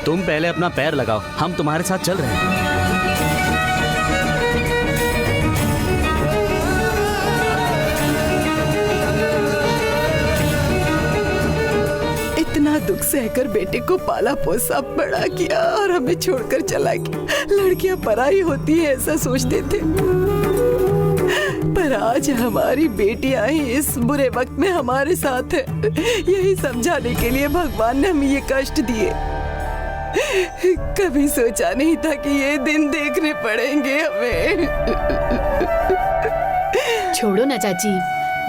तुम पहले अपना पैर लगाओ, हम तुम्हारे साथ चल रहे हैं। इतना दुख सहकर बेटे को पाला पोसा बड़ा किया और हमें छोड़कर चला गया। लड़कियां पराई होती है ऐसा सोचते थे, पर आज हमारी बेटियां ही इस बुरे वक्त में हमारे साथ है। यही समझाने के लिए भगवान ने हमें ये कष्ट दिए। कभी सोचा नहीं था कि ये दिन देखने पड़ेंगे हमें। छोड़ो ना चाची,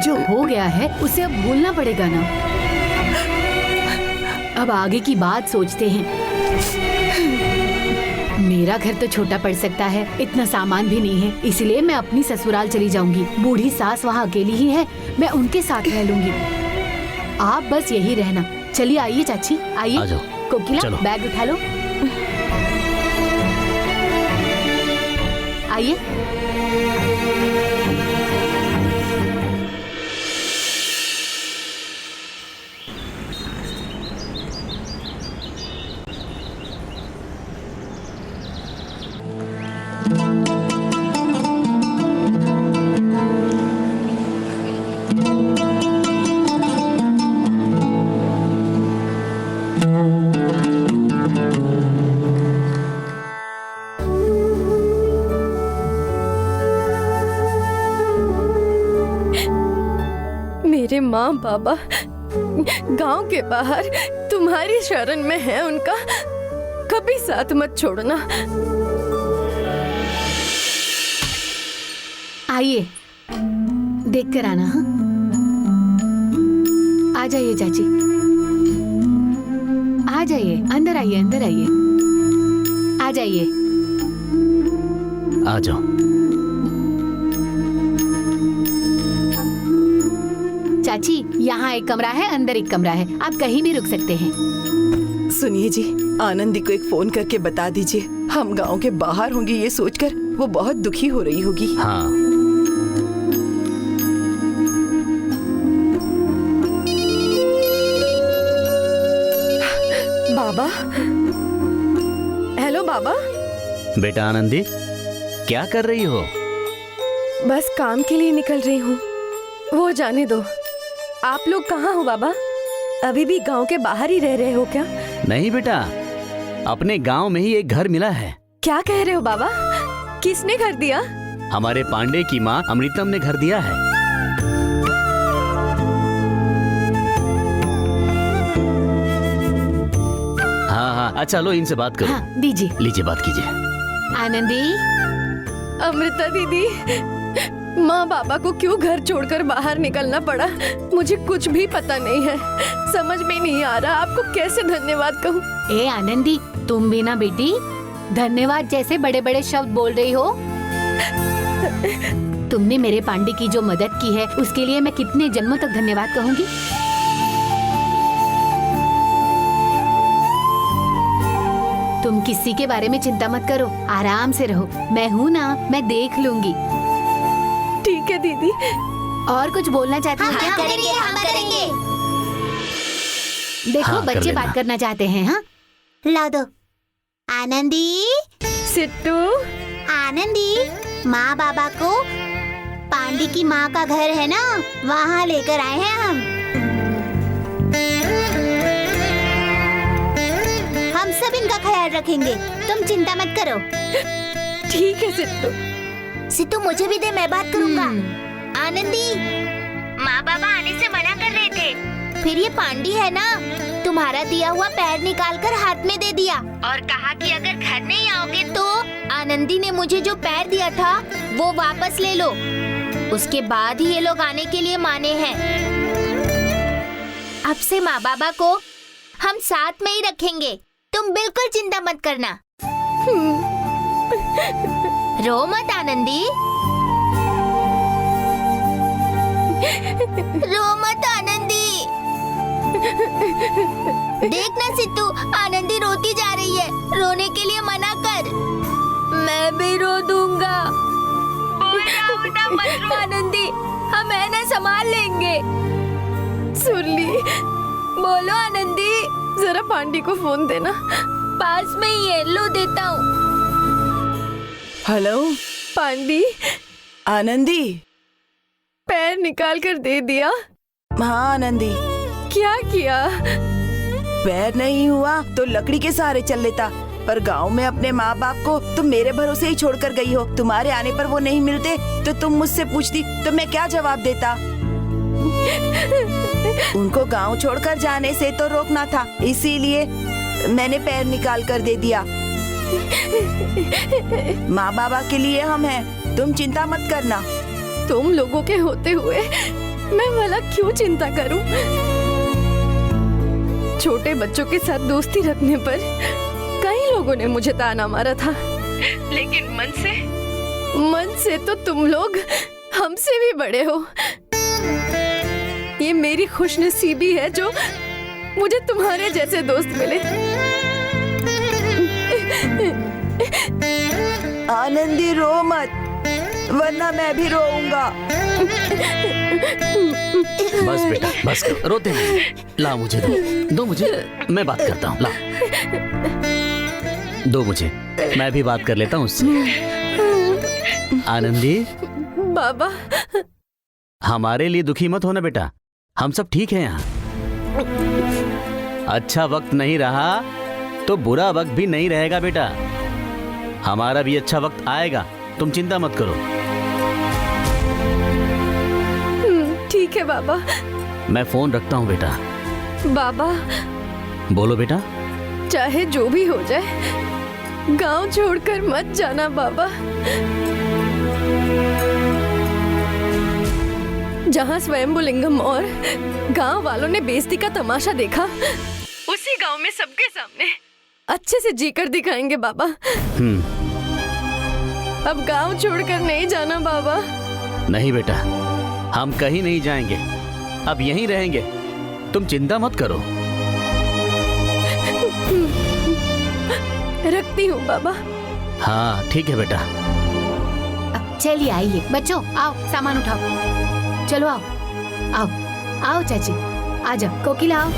जो हो गया है उसे अब भूलना पड़ेगा ना। अब आगे की बात सोचते हैं। मेरा घर तो छोटा पड़ सकता है, इतना सामान भी नहीं है, इसलिए मैं अपनी ससुराल चली जाऊंगी। बूढ़ी सास वहाँ अकेली ही है, मैं उनके साथ रह लूंगी। आप बस यही रहना। चलिए आइए चाची, आइए। कोकिला बैग उठा लो, आइए। मेरे माँ बाबा गांव के बाहर तुम्हारी शरण में है, उनका कभी साथ मत छोड़ना। आइए, देख कर आना। हाँ, आ जाइए चाची, आ जाइए, अंदर आइए, अंदर आइए, आ जाइए। आ जाओ। चाची, यहाँ एक कमरा है, अंदर एक कमरा है, आप कहीं भी रुक सकते हैं। सुनिए जी, आनंदी को एक फोन करके बता दीजिए हम गांव के बाहर होंगे, ये सोचकर वो बहुत दुखी हो रही होगी। हाँ। बाबा, हेलो बाबा। बेटा आनंदी, क्या कर रही हो? बस काम के लिए निकल रही हूँ, वो जाने दो। आप लोग कहाँ हो बाबा? अभी भी गांव के बाहर ही रह रहे हो क्या? नहीं बेटा, अपने गांव में ही एक घर मिला है। क्या कह रहे हो बाबा? किसने घर दिया? हमारे पांडे की माँ अमृतम ने घर दिया है। हाँ हाँ, अच्छा लो, इनसे बात करो। हाँ, दीजिए, लीजिए, बात कीजिए। आनंदी। अमृता दीदी, माँ बाबा को क्यों घर छोड़कर बाहर निकलना पड़ा, मुझे कुछ भी पता नहीं है। समझ में नहीं आ रहा आपको कैसे धन्यवाद कहूँ। ए आनंदी, तुम भी ना बेटी धन्यवाद जैसे बड़े बड़े शब्द बोल रही हो। तुमने मेरे पांडे की जो मदद की है उसके लिए मैं कितने जन्मों तक धन्यवाद कहूंगी। तुम किसी के बारे में चिंता मत करो, आराम से रहो, मैं हूँ ना, मैं देख लूंगी। ठीक है दीदी। और कुछ बोलना चाहती हो क्या? हम करेंगे। देखो हाँ, बच्चे बात करना चाहते हैं। हाँ, ला दो। आनंदी, सिट्टू, आनंदी, माँ बाबा को पांडी की माँ का घर है ना, वहाँ लेकर आए हैं हम सब इनका ख्याल रखेंगे, तुम चिंता मत करो। ठीक है सिट्टू। सिद्धू, मुझे भी दे, मैं बात करूँगा। आनंदी, माँ बाबा आने से मना कर रहे थे, फिर ये पांडी है ना, तुम्हारा दिया हुआ पैर निकाल कर हाथ में दे दिया और कहा कि अगर घर नहीं आओगे तो आनंदी ने मुझे जो पैर दिया था वो वापस ले लो। उसके बाद ही ये लोग आने के लिए माने हैं। अब से माँ बाबा को हम साथ में ही रखेंगे, तुम बिल्कुल चिंता मत करना। रो मत आनंदी, रो मत आनंदी। देखना सिद्धू, आनंदी रोती जा रही है, रोने के लिए मना कर। मैं भी रो दूंगा। मत रो आनंदी, हम है ना, संभाल लेंगे। सुन ली, बोलो आनंदी। जरा पांडी को फोन देना, पास में ही है, लो देता हूँ। हेलो पांडी, आनंदी। पैर निकाल कर दे दिया। हाँ आनंदी, क्या किया? पैर नहीं हुआ तो लकड़ी के सहारे चल लेता, पर गांव में अपने माँ बाप को तुम मेरे भरोसे ही छोड़कर गई हो। तुम्हारे आने पर वो नहीं मिलते तो तुम मुझसे पूछती तो मैं क्या जवाब देता? उनको गांव छोड़कर जाने से तो रोकना था, इसीलिए मैंने पैर निकाल कर दे दिया। माँ बाबा के लिए हम हैं, तुम चिंता मत करना। तुम लोगों के होते हुए मैं भला क्यों चिंता करूं? छोटे बच्चों के साथ दोस्ती रखने पर कई लोगों ने मुझे ताना मारा था, लेकिन मन से तो तुम लोग हमसे भी बड़े हो। ये मेरी खुशनसीबी है जो मुझे तुम्हारे जैसे दोस्त मिले। आनंदी रो मत, वरना मैं भी रोऊंगा। बस बेटा बस कर, रोते नहीं। ला मुझे दो मुझे, मैं बात करता हूँ। ला दो मुझे, मैं भी बात कर लेता हूँ उससे। आनंदी बाबा, हमारे लिए दुखी मत होना बेटा, हम सब ठीक हैं यहाँ। अच्छा वक्त नहीं रहा तो बुरा वक्त भी नहीं रहेगा बेटा, हमारा भी अच्छा वक्त आएगा, तुम चिंता मत करो। ठीक है बाबा। मैं फोन रखता हूँ बेटा। बाबा, बोलो बेटा। चाहे जो भी हो जाए, गांव छोड़कर मत जाना बाबा। जहां स्वयंभू लिंगम और गांव वालों ने बेइज्जती का तमाशा देखा, उसी गांव में सबके सामने अच्छे से जीकर दिखाएंगे बाबा। अब गांव छोड़कर नहीं जाना बाबा। नहीं बेटा, हम कहीं नहीं जाएंगे, अब यहीं रहेंगे, तुम चिंता मत करो। रखती हूँ बाबा। हाँ ठीक है बेटा। चलिए आइए बच्चों, आओ सामान उठाओ। चलो आओ आओ आओ चाची, आ जाओ। कोकिला आओ।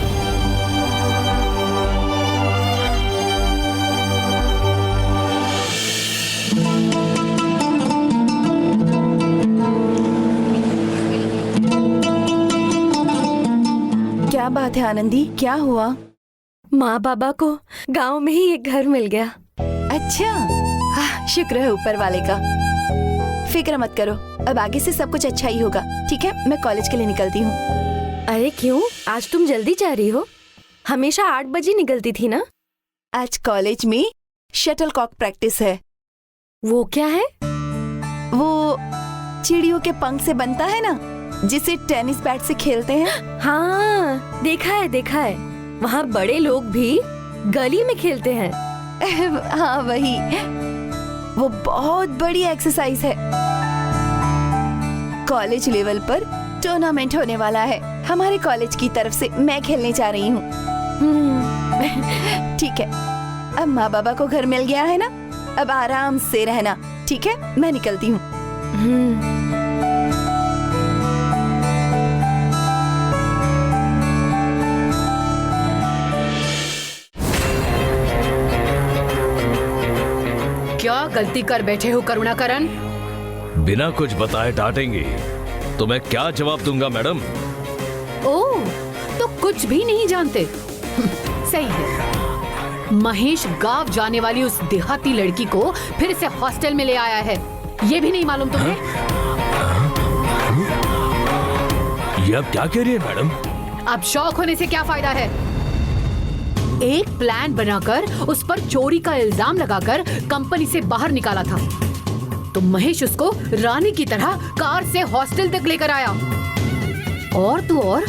क्या बात है आनंदी, क्या हुआ? माँ बाबा को गांव में ही एक घर मिल गया। अच्छा, शुक्र है ऊपर वाले का। फिक्र मत करो, अब आगे से सब कुछ अच्छा ही होगा। ठीक है, मैं कॉलेज के लिए निकलती हूँ। अरे क्यों, आज तुम जल्दी जा रही हो? हमेशा 8 बजे निकलती थी ना? आज कॉलेज में शटल कॉक प्रैक्टिस है। वो क्या है? वो चिड़ियों के पंख से बनता है ना, जिसे टेनिस बैट से खेलते हैं। हाँ देखा है। वहाँ बड़े लोग भी गली में खेलते हैं। हाँ वही, वो बहुत बड़ी एक्सरसाइज है। कॉलेज लेवल पर टूर्नामेंट होने वाला है हमारे कॉलेज की तरफ से, मैं खेलने जा रही हूँ। ठीक है, अब माँ बाबा को घर मिल गया है ना, अब आराम से रहना। ठीक है, मैं निकलती हूँ। क्या गलती कर बैठे हो करुणाकरण? बिना कुछ बताए डांटेंगी तो मैं क्या जवाब दूंगा मैडम? ओह, तो कुछ भी नहीं जानते। सही है, महेश गांव जाने वाली उस देहाती लड़की को फिर से हॉस्टल में ले आया है, ये भी नहीं मालूम तुम्हें? ये अब क्या कह रही है मैडम? अब शौक होने से क्या फायदा है? एक प्लान बनाकर उस पर चोरी का इल्जाम लगाकर कंपनी से बाहर निकाला था, तो महेश उसको रानी की तरह कार से हॉस्टल तक लेकर आया। और तो और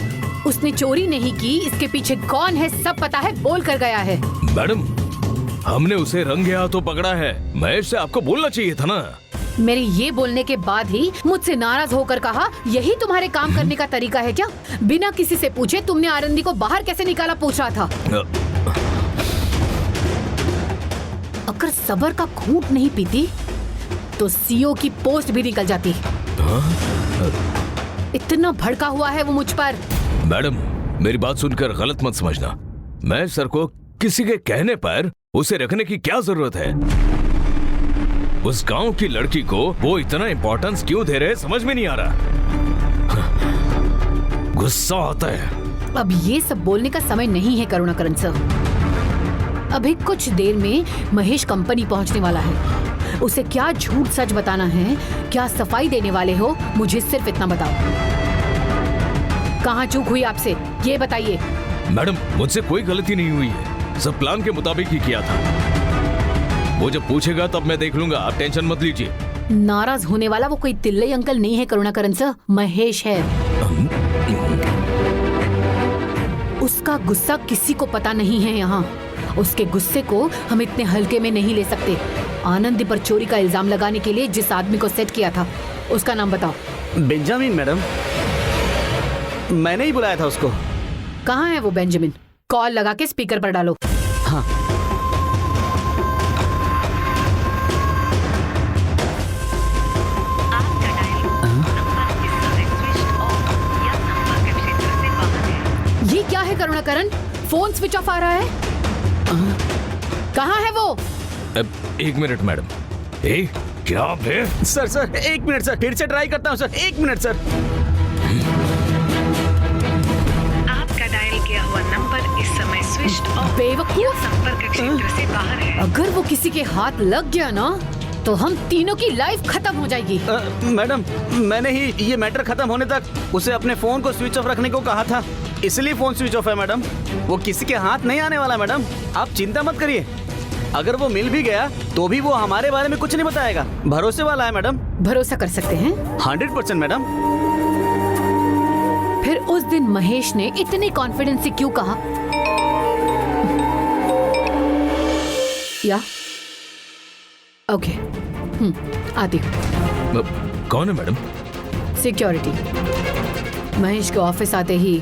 उसने चोरी नहीं की, इसके पीछे कौन है सब पता है, बोल कर गया है। मैडम, हमने उसे रंगे हाथों पकड़ा है, महेश से आपको बोलना चाहिए था ना। मेरे ये बोलने के बाद ही मुझसे नाराज होकर कहा, यही तुम्हारे काम करने का तरीका है क्या? बिना किसी से पूछे तुमने आनंदी को बाहर कैसे निकाला पूछ रहा था। अगर सबर का घूंट नहीं पीती तो सीईओ की पोस्ट भी निकल जाती। इतना भड़का हुआ है वो मुझ पर। मैडम, मेरी बात सुनकर गलत मत समझना, मैं सर को किसी के कहने पर उसे रखने की क्या जरूरत है? उस गांव की लड़की को वो इतना इंपॉर्टेंस क्यों दे रहे समझ में नहीं आ रहा। गुस्सा आता है। अब ये सब बोलने का समय नहीं है करुणाकरण सर। अभी कुछ देर में महेश कंपनी पहुंचने वाला है। उसे क्या झूठ सच बताना है, क्या सफाई देने वाले हो, मुझे सिर्फ इतना बताओ। कहाँ चूक हुई आपसे, ये बताइए। मैडम, मुझसे कोई गलती नहीं हुई है, सब प्लान के मुताबिक ही किया था। वो जब पूछेगा तब मैं देख लूंगा, आप टेंशन मत लीजिए। नाराज होने वाला वो कोई तिल्ले अंकल नहीं है करुणाकरण सर, महेश है। उसका गुस्सा किसी को पता नहीं है यहाँ। उसके गुस्से को हम इतने हल्के में नहीं ले सकते। आनंदी पर चोरी का इल्जाम लगाने के लिए जिस आदमी को सेट किया था, उसका नाम बताओ। बेंजामिन मैडम, मैंने ही बुलाया था उसको। कहाँ है वो बेंजामिन? कॉल लगा के स्पीकर पर डालो। हाँ। ये क्या है करुणाकरण? फोन स्विच ऑफ आ रहा है। कहाँ है वो? एक मिनट मैडम। क्या बे? सर एक मिनट सर, फिर से ट्राई करता हूँ सर, एक मिनट सर। आपका डायल किया हुआ नंबर इस समय स्विच ऑफ, बेवकूफ, संपर्क क्षेत्र से बाहर है। अगर वो किसी के हाथ लग गया ना तो हम तीनों की लाइफ खत्म हो जाएगी। मैडम, मैंने ही ये मैटर खत्म होने तक उसे अपने फोन को स्विच ऑफ रखने को कहा था, इसलिए फोन स्विच ऑफ है मैडम। वो किसी के हाथ नहीं आने वाला मैडम, आप चिंता मत करिए। अगर वो मिल भी गया तो भी वो हमारे बारे में कुछ नहीं बताएगा। भरोसे वाला है मैडम। भरोसा कर सकते हैं? 100% मैडम। फिर उस दिन महेश ने इतने कॉन्फिडेंस से क्यों कहा? या ओके, आती हूँ। कौन है मैडम? सिक्योरिटी। महेश के ऑफिस आते ही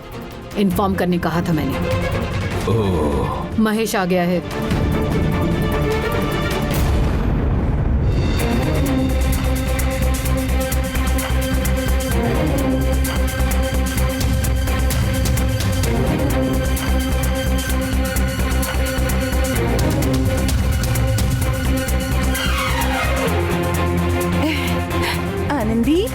इन्फॉर्म करने कहा था मैंने। ओह, महेश आ गया है। आनंदी,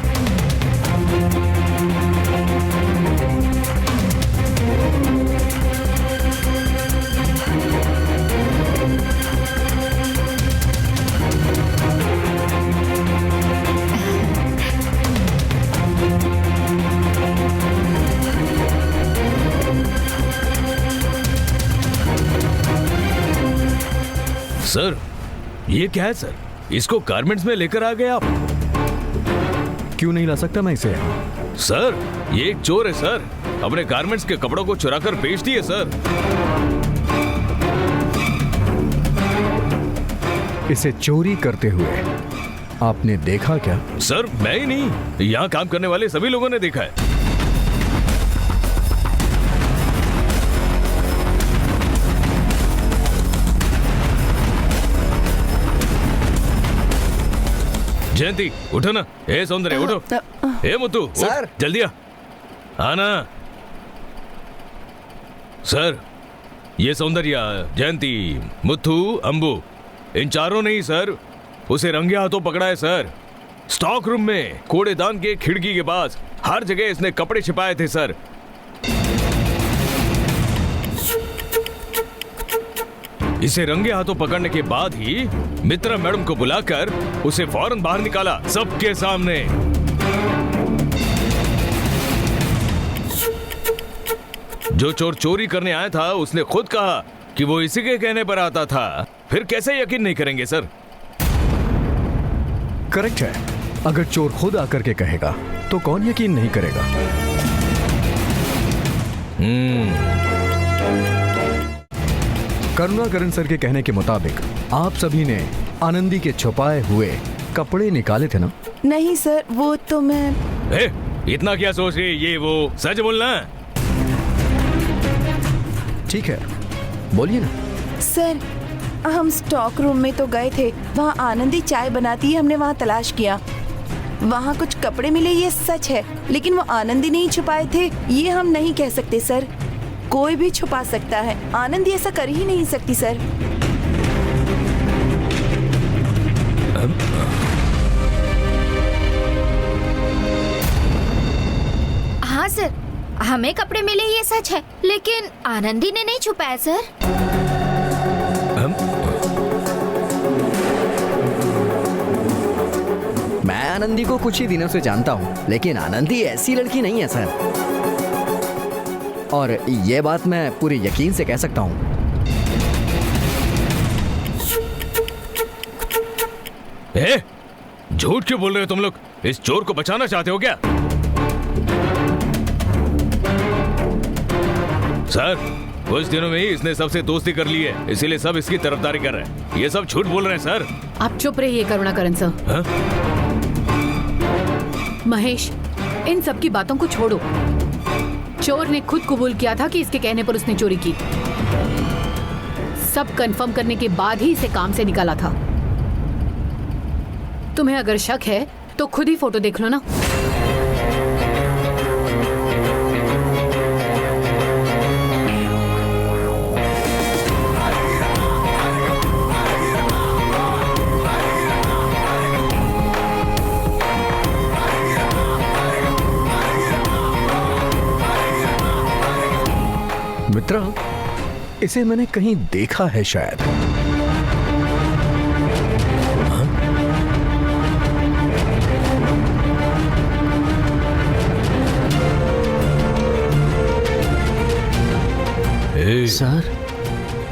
सर ये क्या है सर? इसको गारमेंट्स में लेकर आ गए आप? क्यों नहीं ला सकता मैं इसे? सर ये एक चोर है सर, अपने गारमेंट्स के कपड़ों को चुरा कर बेच दिए सर। इसे चोरी करते हुए आपने देखा क्या? सर मैं ही नहीं, यहाँ काम करने वाले सभी लोगों ने देखा है। जयंती उठो ना। ए सौंदर्य उठो। ए मुत्तू सर। उठ, जल्दी आ। आना। सर ये सौंदर्य, जयंती, मुत्थू, अंबू, इन चारों ने ही सर उसे रंगे हाथों पकड़ा है सर। स्टॉक रूम में, कूड़ेदान के खिड़की के पास, हर जगह इसने कपड़े छिपाए थे सर। इसे रंगे हाथों पकड़ने के बाद ही मित्रा मैडम को बुलाकर उसे फौरन बाहर निकाला सबके सामने। जो चोर चोरी करने आया था उसने खुद कहा कि वो इसी के कहने पर आता था, फिर कैसे यकीन नहीं करेंगे सर? करेक्ट है। अगर चोर खुद आकर के कहेगा तो कौन यकीन नहीं करेगा? करुणाकरण सर के कहने के मुताबिक आप सभी ने आनंदी के छुपाए हुए कपड़े निकाले थे ना? नहीं सर, वो तो मैं। इतना क्या सोच रही है, ये वो सच बोलना। ठीक है, बोलिए ना। सर हम स्टॉक रूम में तो गए थे, वहाँ आनंदी चाय बनाती है, हमने वहाँ तलाश किया, वहाँ कुछ कपड़े मिले, ये सच है, लेकिन वो आनंदी नहीं छुपाए थे ये हम नहीं कह सकते सर। कोई भी छुपा सकता है, आनंदी ऐसा कर ही नहीं सकती सर। हाँ सर, हमें कपड़े मिले ये सच है, लेकिन आनंदी ने नहीं छुपाया सर। मैं आनंदी को कुछ ही दिनों से जानता हूँ, लेकिन आनंदी ऐसी लड़की नहीं है सर। और ये बात मैं पूरे यकीन से कह सकता हूँ। झूठ क्यों बोल रहे हो तुम लोग? इस चोर को बचाना चाहते हो क्या? सर, कुछ दिनों में ही इसने सबसे दोस्ती कर ली है, इसीलिए सब इसकी तरफदारी कर रहे हैं। ये सब झूठ बोल रहे हैं सर। आप चुप रहिए करुणाकरण सर। हाँ? महेश, इन सब की बातों को छोड़ो। चोर ने खुद कबूल किया था कि इसके कहने पर उसने चोरी की। सब कंफर्म करने के बाद ही इसे काम से निकाला था। तुम्हें अगर शक है तो खुद ही फोटो देख लो ना। मित्रा, इसे मैंने कहीं देखा है शायद। सर,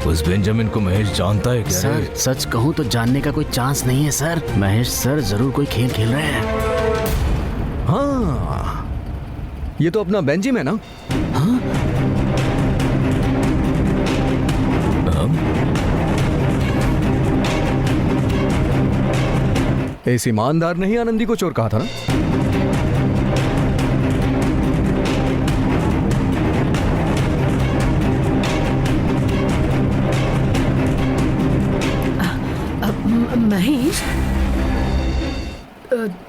उस बेंजामिन को महेश जानता है क्या? सर सच कहूं तो जानने का कोई चांस नहीं है सर। महेश सर जरूर कोई खेल खेल रहे हैं। हाँ, ये तो अपना बेंजिम है ना? हाँ? इस ईमानदार ने ही आनंदी को चोर कहा था ना? महेश,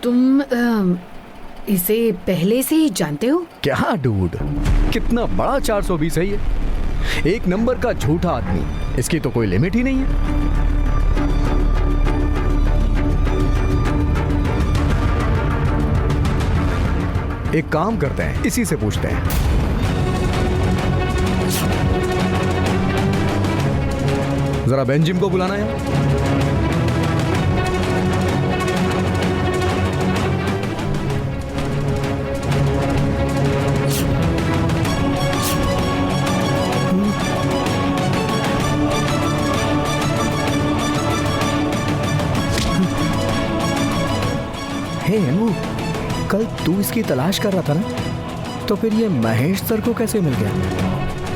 तुम इसे पहले से ही जानते हो? क्या डूड, कितना बड़ा 420 है ये। एक नंबर का झूठा आदमी, इसकी तो कोई लिमिट ही नहीं है। एक काम करते हैं, इसी से पूछते हैं। जरा बेंजिम को बुलाना है। हे अनु, कल तू इसकी तलाश कर रहा था ना, तो फिर ये महेश सर को कैसे मिल गया?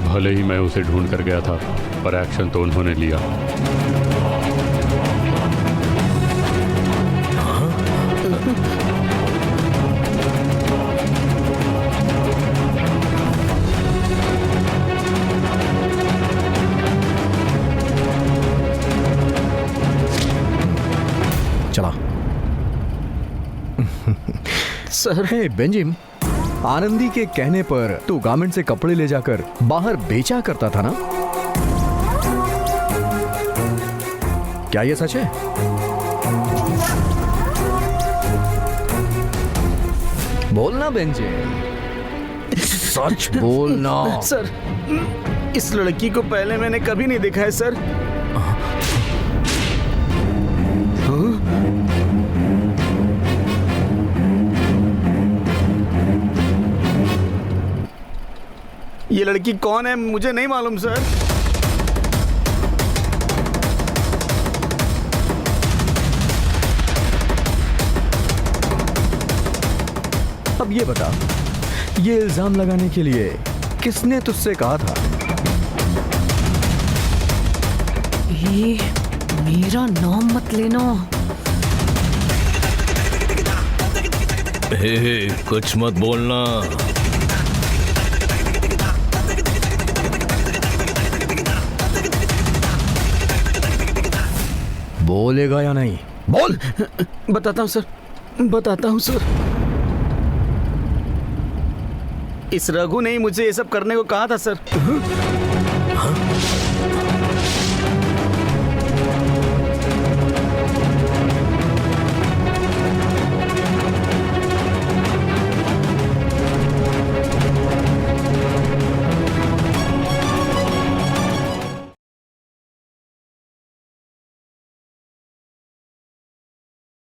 भले ही मैं उसे ढूंढ कर गया था, पर एक्शन तो उन्होंने लिया। चला सर। है बेंजिम, आनंदी के कहने पर तू गारमेंट से कपड़े ले जाकर बाहर बेचा करता था ना? क्या ये सच है? बोलना बेंजिम, सच बोलना। सर, इस लड़की को पहले मैंने कभी नहीं देखा है सर। ये लड़की कौन है मुझे नहीं मालूम सर। अब ये बता, ये इल्जाम लगाने के लिए किसने तुझसे कहा था? ये मेरा नाम मत लेना। कुछ मत बोलना। बोलेगा या नहीं? बोल। बताता हूँ सर, बताता हूँ सर। इस रघु ने ही मुझे ये सब करने को कहा था सर।